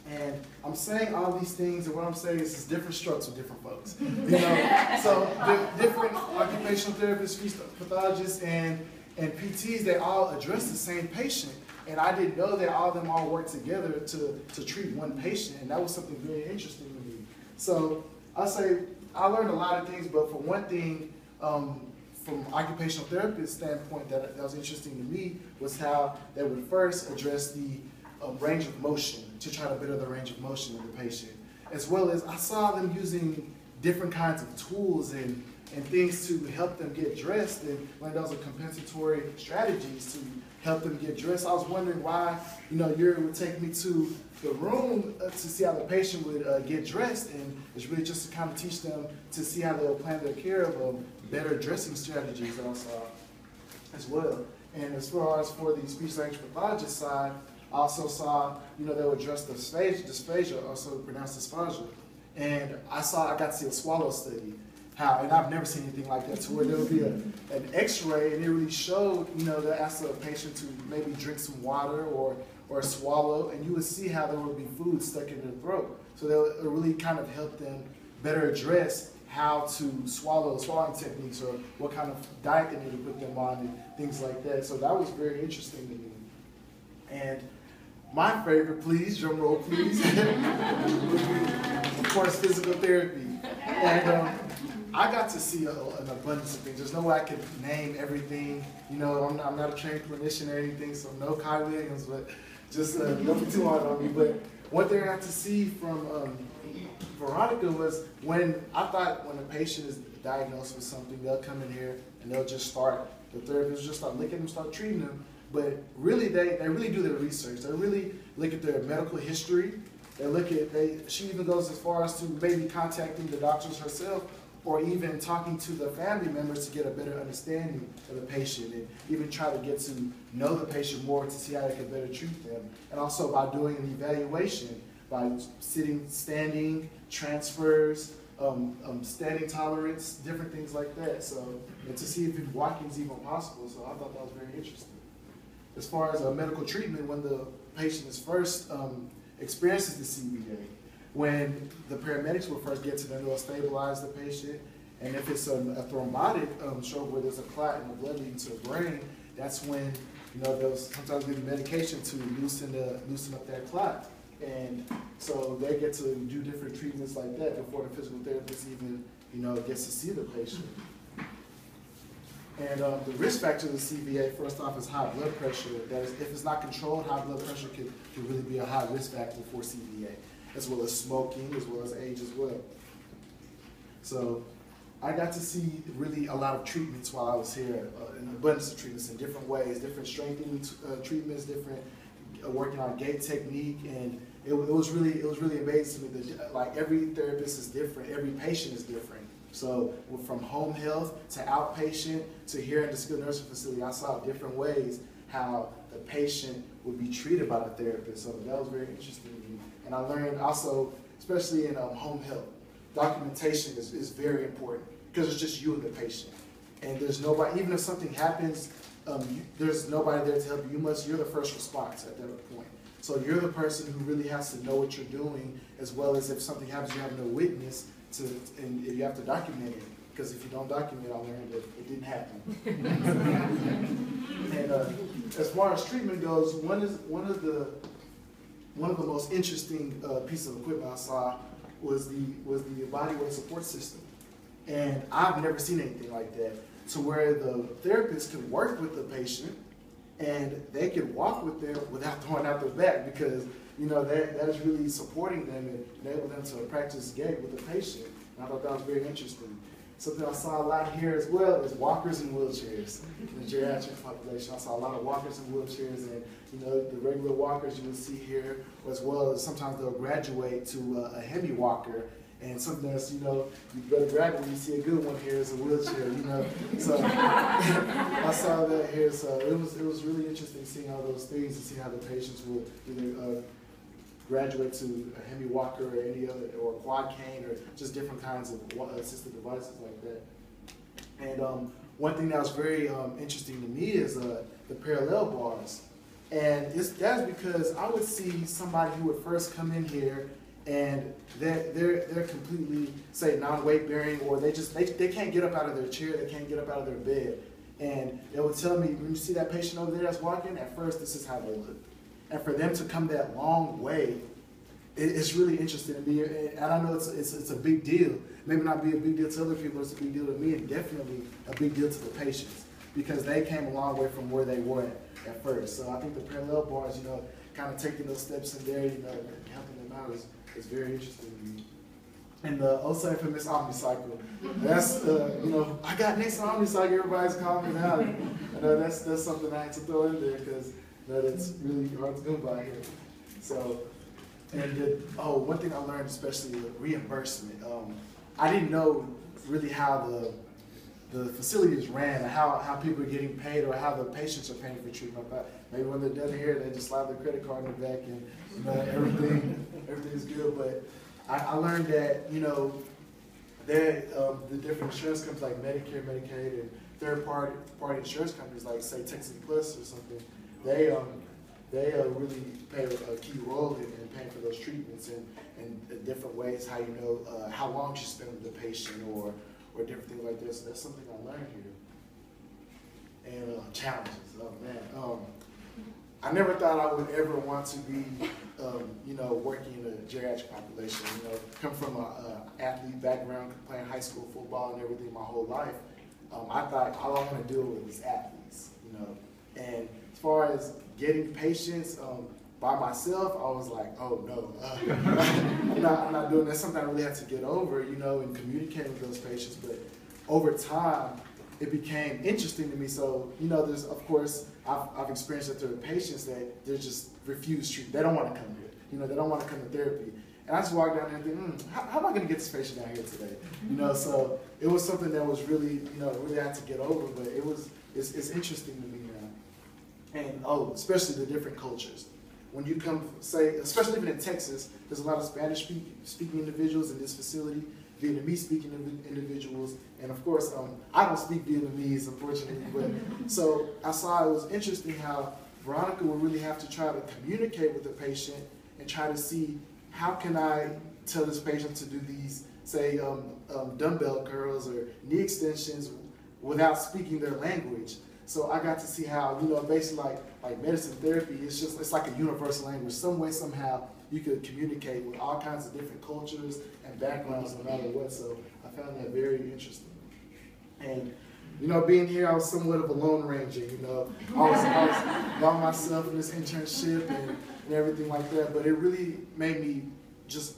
And I'm saying all these things, and what I'm saying is it's different strokes with different folks. You know, so the different occupational therapists, speech pathologists, and PTs, they all address the same patient. And I didn't know that all of them all work together to treat one patient, and that was something very interesting to me. So I'll say I learned a lot of things, but for one thing, from occupational therapist standpoint that was interesting to me was how they would first address the range of motion to try to better the range of motion of the patient. As well as I saw them using different kinds of tools and things to help them get dressed, and learned those are compensatory strategies to help them get dressed. I was wondering why, you know, Yuri would take me to the room to see how the patient would get dressed, and it's really just to kind of teach them to see how they'll plan their care of better dressing strategies that I saw as well. And as far as for the speech language pathologist side, I also saw, you know, they would address the dysphagia, also pronounced dysphagia. And I got to see a swallow study, and I've never seen anything like that, to where there would be an x-ray, and it really showed, you know, they asked a patient to maybe drink some water or swallow, and you would see how there would be food stuck in their throat. So that would really kind of help them better address how to swallowing techniques, or what kind of diet they need to put them on, and things like that. So that was very interesting to me. And my favorite, please, drum roll please, would be, of course, physical therapy. And I got to see an abundance of things. There's no way I could name everything. You know, I'm not a trained clinician or anything, so no Kai Williams, but just don't be too hard on me. But one thing I got to see from Veronica was when a patient is diagnosed with something, they'll come in here and they'll just start, the therapist will just start looking at them, start treating them. But really, they really do their research. They really look at their medical history. She even goes as far as to maybe contacting the doctors herself, or even talking to the family members to get a better understanding of the patient, and even try to get to know the patient more to see how they can better treat them. And also by doing an evaluation, by sitting, standing, transfers, standing tolerance, different things like that. So, and to see if walking is even possible. So I thought that was very interesting. As far as medical treatment, when the patient is first experiences the CVA, when the paramedics will first get to them, they'll stabilize the patient. And if it's a thrombotic stroke where there's a clot in the blood leading to the brain, that's when, you know, they'll sometimes give medication to loosen up that clot. And so they get to do different treatments like that before the physical therapist even, you know, gets to see the patient. And the risk factor of the CVA, first off, is high blood pressure. That is, if it's not controlled, high blood pressure can really be a high risk factor for CVA, as well as smoking, as well as age as well. So I got to see really a lot of treatments while I was here, an abundance of treatments in different ways, different strengthening treatments, different working on gait technique, and it was really amazing to me that, like, every therapist is different, every patient is different. So from home health to outpatient to here in the skilled nursing facility, I saw different ways how the patient would be treated by the therapist. So that was very interesting to me. And I learned also, especially in home health, documentation is very important, because it's just you and the patient. And there's nobody, even if something happens, there's nobody there to help you. You're the first response at that point. So you're the person who really has to know what you're doing, as well as if something happens, you have no witness and you have to document it. Because if you don't document it, I learned that it didn't happen. And as far as treatment goes, one of the most interesting pieces of equipment I saw was the body weight support system. And I've never seen anything like that, to where the therapist can work with the patient and they can walk with them without throwing out their back, because, you know, that is really supporting them and enabling them to practice gait with the patient. And I thought that was very interesting. Something I saw a lot here as well is walkers and wheelchairs. In the geriatric population, I saw a lot of walkers and wheelchairs, and, you know, the regular walkers you would see here, as well as sometimes they'll graduate to a hemi walker. And something that's, you know, you better grab it when you see a good one here is a wheelchair, you know. So I saw that here, so it was really interesting seeing all those things and seeing how the patients will either graduate to a hemi walker or any other, or a quad cane, or just different kinds of assistive devices like that. And one thing that was very interesting to me is the parallel bars. And that's because I would see somebody who would first come in here and they're completely, say, non-weight bearing, or they can't get up out of their chair, they can't get up out of their bed. And they would tell me, when you see that patient over there that's walking, at first this is how they look. And for them to come that long way, it's really interesting to me. And I know it's a big deal. Maybe not be a big deal to other people, it's a big deal to me, and definitely a big deal to the patients, because they came a long way from where they were at first. So I think the parallel bars, kind of taking those steps in there, and helping them out is very interesting to me. And the also infamous Omnicycle. That's, I got next to Omnicycle, everybody's calling me out. That's something I had to throw in there, because it's really hard to go by here. So, and one thing I learned, especially the reimbursement. I didn't know really how the facility is ran, or how people are getting paid, or how the patients are paying for treatment. I thought maybe when they're done here, they just slide their credit card in the back and everything's good. But I learned that the different insurance companies like Medicare, Medicaid, and third-party insurance companies like, say, Texas Plus or something, they really play a key role in paying for those treatments and different ways, how how long you spend with the patient, or different things like this. That's something I learned here. And challenges, oh man. I never thought I would ever want to be, working in a geriatric population. Come from an athlete background, playing high school football and everything my whole life. I thought all I want to do was athletes, And as far as getting patients by myself, I was like, oh no, I'm not doing that. Something I really had to get over, and communicating with those patients. But over time, it became interesting to me. So, there's, of course, I've experienced that there are patients that they just refuse treatment. They don't want to come here. They don't want to come to therapy. And I just walked down there and think, how am I going to get this patient down here today? So it was something that was really, really had to get over. But it's interesting to me now. And especially the different cultures. When you come, say, especially even in Texas, there's a lot of Spanish-speaking individuals in this facility, Vietnamese-speaking individuals, and of course, I don't speak Vietnamese, unfortunately, but so I saw it was interesting how Veronica would really have to try to communicate with the patient and try to see how can I tell this patient to do these, say, dumbbell curls or knee extensions without speaking their language. So I got to see how, basically like medicine therapy, it's like a universal language. Some way, somehow, you could communicate with all kinds of different cultures and backgrounds, no matter what. So I found that very interesting. And, being here, I was somewhat of a lone ranger, I was by myself in this internship and everything like that. But it really made me just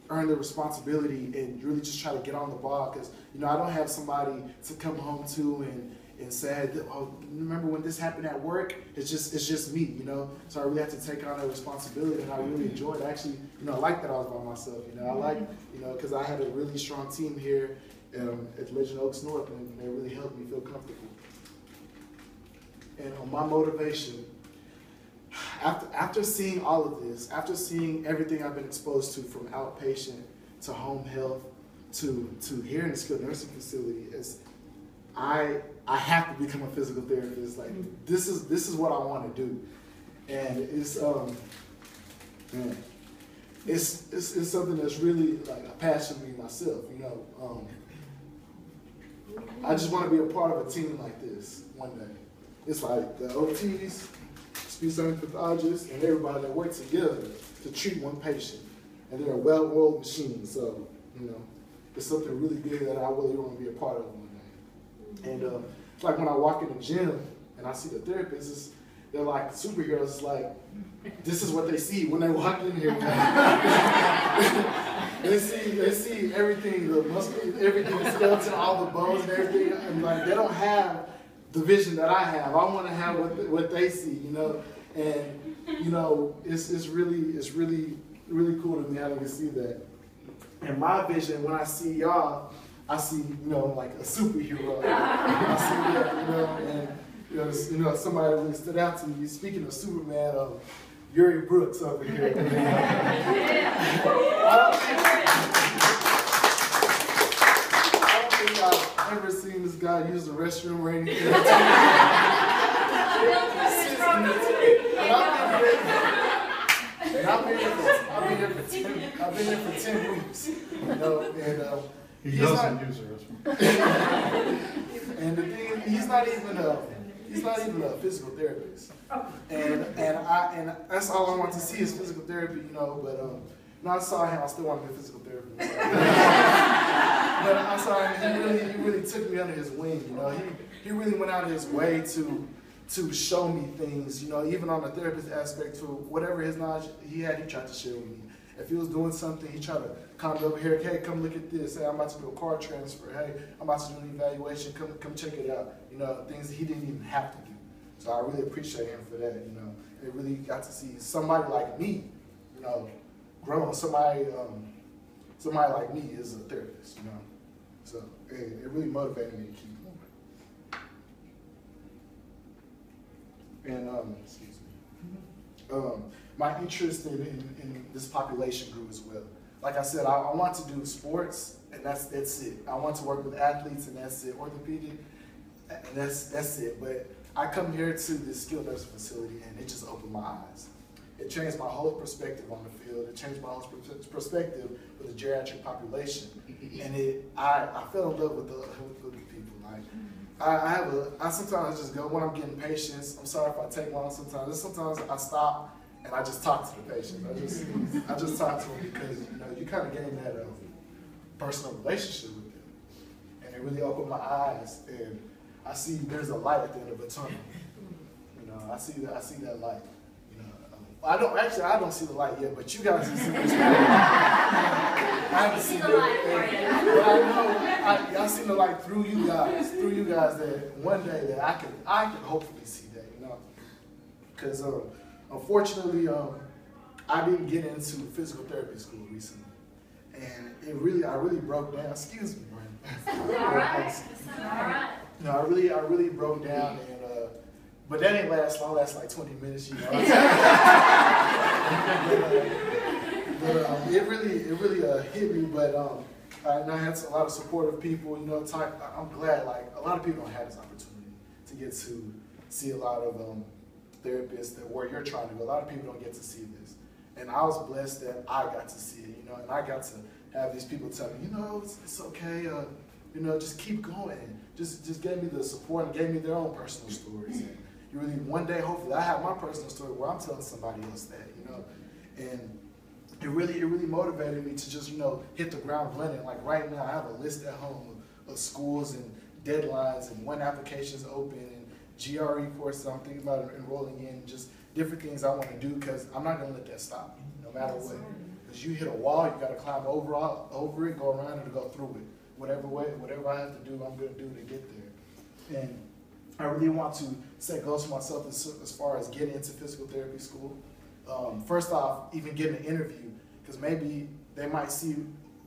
earn the responsibility and really just try to get on the ball, because, I don't have somebody to come home to and say, oh, remember when this happened at work? It's just me, So I really had to take on that responsibility, and I really enjoyed it. Actually, I like that I was by myself, I like, because I had a really strong team here at Legend Oaks North, and they really helped me feel comfortable. And on my motivation, after seeing all of this, after seeing everything I've been exposed to, from outpatient to home health to here in the skilled nursing facility, I have to become a physical therapist. This is what I want to do, and it's something that's really a passion for me myself. I just want to be a part of a team like this one day. It's like the OTs, speech therapy pathologists, and everybody that works together to treat one patient, and they're a well-oiled machine. So it's something really big that I really want to be a part of one day. And it's like when I walk in the gym and I see the therapists, they're like superheroes. It's like, this is what they see when they walk in here. they see everything, the muscle, everything, the skeleton, all the bones and everything. And they don't have the vision that I have. I want to have what they see, And it's really cool to me how they can see that. And my vision, when I see y'all, I see, like a superhero. I see that, and somebody really stood out to me. Speaking of Superman, Yuri Brooks over here. I don't think I've ever seen this guy use the restroom or anything. And I've been here for 10 weeks, you know, and he doesn't use her. And the thing, he's not even a physical therapist, and that's all I want to see is physical therapy, you know. But when I saw him, I still want to be a physical therapist. But I saw him, he really took me under his wing, you know. He really went out of his way to show me things, you know, even on the therapist aspect, to whatever his knowledge he had, he tried to share with me. If he was doing something, he tried to come over here, hey, come look at this. Hey, I'm about to do a car transfer. Hey, I'm about to do an evaluation. Come check it out. You know, things he didn't even have to do. So I really appreciate him for that, you know. It really got to see somebody like me, you know, grow. Somebody like me is a therapist, you know. So it really motivated me to keep going. And excuse me. My interest in this population grew as well. Like I said, I want to do sports, and that's it. I want to work with athletes, and that's it. Orthopedic, and that's it. But I come here to this skilled nursing facility, and it just opened my eyes. It changed my whole perspective on the field. It changed my whole perspective with the geriatric population, and I fell in love with the people. Like I sometimes just go when I'm getting patients. I'm sorry if I take long sometimes. Sometimes I stop and I just talk to the patient. I just talk to them because, you know, you kind of gain that personal relationship with them, and it really opened my eyes. And I see there's a light at the end of a tunnel. You know, I see that light. You know, I don't see the light yet, but you guys can see it. I haven't seen the light for you. But I know I seen the light through you guys, that one day that I can hopefully see that, you know, because unfortunately I didn't get into physical therapy school recently, and I really broke down. Excuse me, Brandon. All right. All right. No, I really broke down, and but that ain't last long. Last like 20 minutes, you know. But it really hit me. But and I had a lot of supportive people. You know, I'm glad. Like a lot of people don't have this opportunity to get to see a lot of therapists that where you're trying to go. A lot of people don't get to see this, and I was blessed that I got to see it. You know, and I got to have these people tell me, you know, it's okay. You know, just keep going. Just gave me the support and gave me their own personal stories. And you really, one day, hopefully, I have my personal story where I'm telling somebody else that, you know. And it really motivated me to just, you know, hit the ground running. Like right now, I have a list at home of schools and deadlines and when applications open and GRE courses I'm thinking about enrolling in, just different things I want to do, because I'm not going to let that stop me, no matter what. Because you hit a wall, you got to climb over it, go around it, and go through it. Whatever I have to do, I'm going to do to get there. And I really want to set goals for myself as far as getting into physical therapy school. First off, even getting an interview, because maybe they might see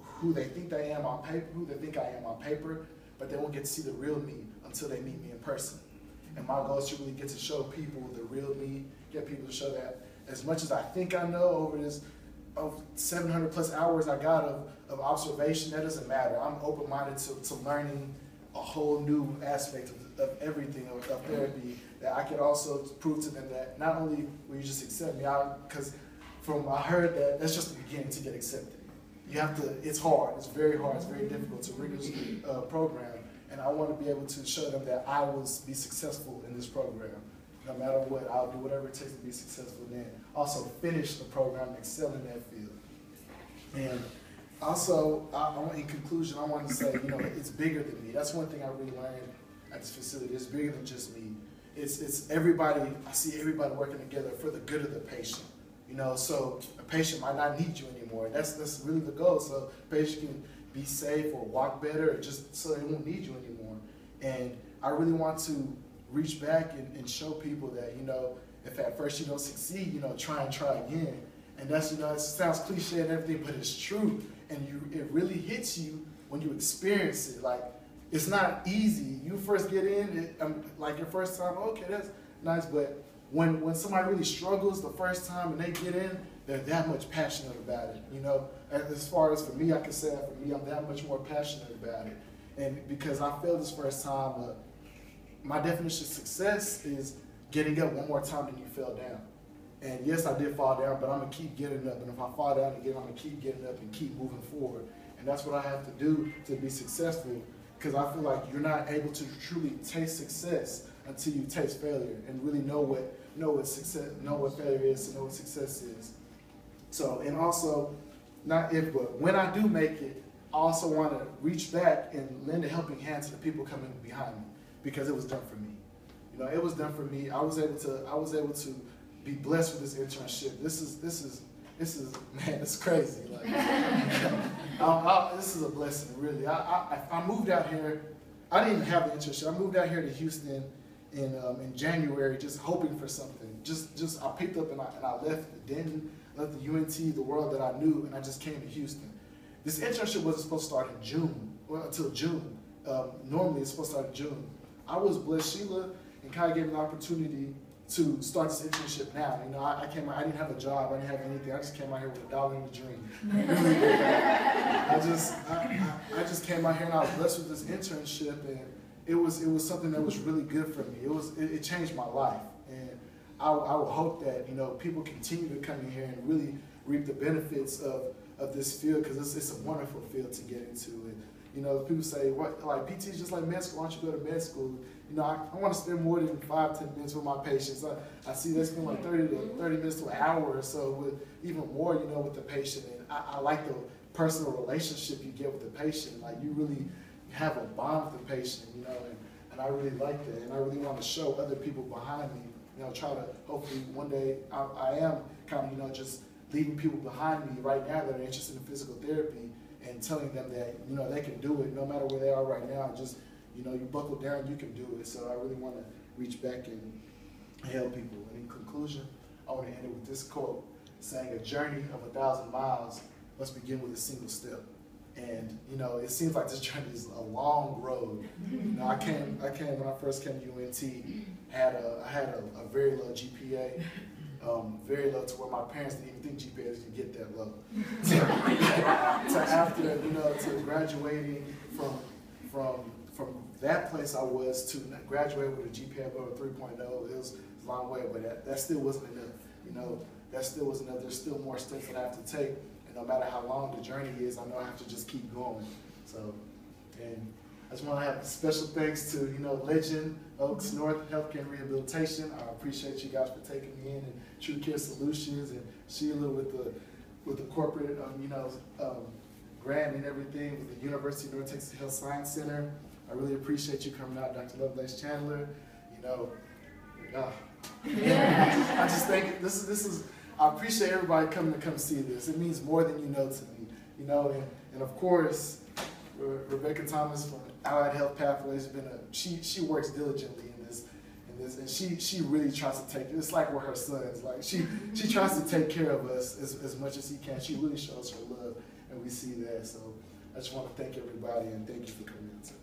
who they think I am on paper, but they won't get to see the real me until they meet me in person. And my goal is to really get to show people the real me, get people to show that as much as I think I know over this 700 plus hours I got of observation, that doesn't matter. I'm open-minded to learning a whole new aspect of everything of therapy, that I could also prove to them that not only will you just accept me out, because I heard that's just the beginning to get accepted. You have to, it's hard, it's very hard, it's very difficult, it's a rigorous program, and I want to be able to show them that I will be successful in this program. No matter what, I'll do whatever it takes to be successful, and then also finish the program and excel in that field. And also, in conclusion, I want to say, you know, it's bigger than me. That's one thing I really learned at this facility. It's bigger than just me. It's everybody. I see everybody working together for the good of the patient. You know, so a patient might not need you anymore. That's really the goal. So a patient can be safe or walk better, or just so they won't need you anymore. And I really want to reach back and show people that, you know, if at first you don't succeed, you know, try again. And that's, you know, it sounds cliche and everything, but it's true. And it really hits you when you experience it. Like, it's not easy. You first get in, like your first time, okay, that's nice. But when somebody really struggles the first time and they get in, they're that much passionate about it. You know, as far as for me, I can say that for me, I'm that much more passionate about it. And because I failed this first time, my definition of success is getting up one more time than you fell down. And yes, I did fall down, but I'm going to keep getting up. And if I fall down again, I'm going to keep getting up and keep moving forward. And that's what I have to do to be successful, because I feel like you're not able to truly taste success until you taste failure and really know what success, know what failure is, and know what success is. So, and also, not if, but when I do make it, I also want to reach back and lend a helping hand to the people coming behind me, because it was done for me. You know, it was done for me. I was able to be blessed with this internship. This is man, it's crazy. Like, this is a blessing, really. I moved out here. I didn't even have the internship. I moved out here to Houston in January, just hoping for something. Just I picked up and I left Denton, left the UNT, the world that I knew, and I just came to Houston. This internship wasn't supposed to start in June, well, until June. Normally it's supposed to start in June. I was blessed. Sheila and Kai gave me an opportunity to start this internship now. You know, I came out, I didn't have a job, I didn't have anything. I just came out here with $1 in the dream. I just came out here and I was blessed with this internship, and it was something that was really good for me. It changed my life, and I would hope that, you know, people continue to come in here and really reap the benefits of this field, because it's a wonderful field to get into. And you know, people say, what, like PT is just like med school, why don't you go to med school? You know, I want to spend more than 5-10 minutes with my patients. I see they spend like 30 minutes to an hour or so, with even more, you know, with the patient. And I like the personal relationship you get with the patient. Like, you really have a bond with the patient, you know, and I really like that. And I really want to show other people behind me, you know, try to, hopefully one day, I am kind of, you know, just leaving people behind me right now that are interested in physical therapy, and telling them that, you know, they can do it no matter where they are right now. Just, you know, you buckle down, you can do it. So I really want to reach back and help people. And in conclusion, I want to end it with this quote, saying, "A journey of 1,000 miles must begin with a single step." And, you know, it seems like this journey is a long road. You know, I came when I first came to UNT, I had a very low GPA. Very low, to where my parents didn't even think GPAs could get that low. So after, you know, to graduating from that place I was to graduate with a GPA of over 3.0, it was a long way, but that still wasn't enough. You know, that still wasn't enough. There's still more steps that I have to take, and no matter how long the journey is, I know I have to just keep going. So, and I just want to have special thanks to, you know, Legend Oaks North Healthcare and Rehabilitation. I appreciate you guys for taking me in, and TruCare Solutions, and Sheila with the corporate, you know, grant and everything, with the University of North Texas Health Science Center. I really appreciate you coming out, Dr. Lovelace Chandler. You know, I just think this is. I appreciate everybody coming to come see this. It means more than you know to me. You know, and of course, Rebecca Thomas from Allied Health Pathways has been she works diligently in this, and she really tries to take, it's like we're her sons. Like, she tries to take care of us as much as he can. She really shows her love, and we see that. So I just want to thank everybody, and thank you for coming today.